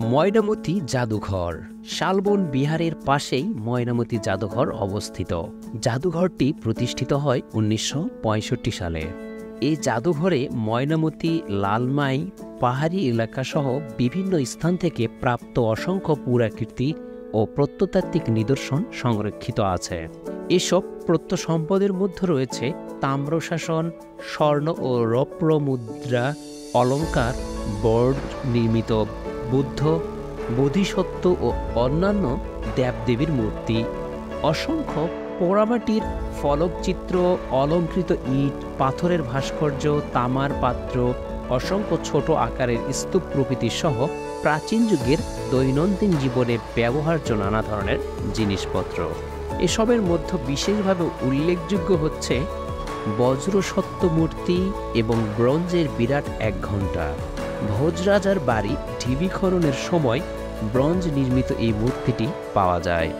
ময়নামতি জাদুঘর শালবন বিহারের পাশেই ময়নামতি জাদুঘর অবস্থিত। জাদুঘরটি প্রতিষ্ঠিত হয় ১৯৬৫ সালে। এই জাদুঘরে ময়নামতি, লালমাই পাহাড়ি এলাকাসহ বিভিন্ন স্থান থেকে প্রাপ্ত অসংখ্য পুরাকীর্তি ও প্রত্নতাত্ত্বিক নিদর্শন সংরক্ষিত আছে। এসব প্রত্নসম্পদের মধ্যে রয়েছে তাম্রশাসন, স্বর্ণ ও রৌপ্য মুদ্রা, অলঙ্কার, বোর্ড নির্মিত বুদ্ধ, বোধিসত্ত্ব ও অন্যান্য দেবদেবীর মূর্তি, অসংখ্য পোড়ামাটির ফলকচিত্র, অলঙ্কৃত ইট, পাথরের ভাস্কর্য, তামার পাত্র, অসংখ্য ছোট আকারের স্তূপ প্রভৃতি সহ প্রাচীন যুগের দৈনন্দিন জীবনে ব্যবহার্য নানা ধরনের জিনিসপত্র। এসবের মধ্যে বিশেষভাবে উল্লেখযোগ্য হচ্ছে বজ্রসত্ত্ব মূর্তি এবং ব্রোঞ্জের বিরাট এক ঘণ্টা। ভোজরাজার বাড়ি ঢিবি খননের সময় ব্রোঞ্জ নির্মিত এই মূর্তিটি পাওয়া যায়।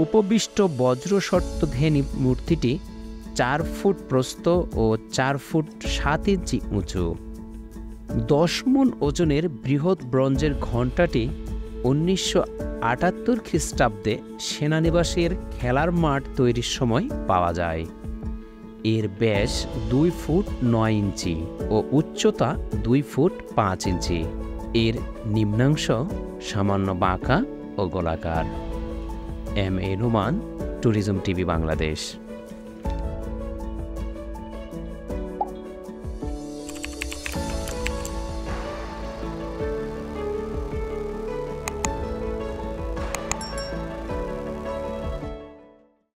উপবিষ্ট বজ্রসত্ত্বধেনী মূর্তিটি ৪ ফুট প্রস্থ ও ৪ ফুট ৭ ইঞ্চি উঁচু। ১০ মণ ওজনের বৃহৎ ব্রোঞ্জের ঘণ্টাটি ১৯৭৮ খ্রিস্টাব্দে সেনানিবাসের খেলার মাঠ তৈরির সময় পাওয়া যায়। এর ব্যাস ২ ফুট ৯ ইঞ্চি ও উচ্চতা ২ ফুট ৫ ইঞ্চি। এর নিম্নাংশ সামান্য বাঁকা ও গোলাকার। M A Noman, tourism TV Bangladesh.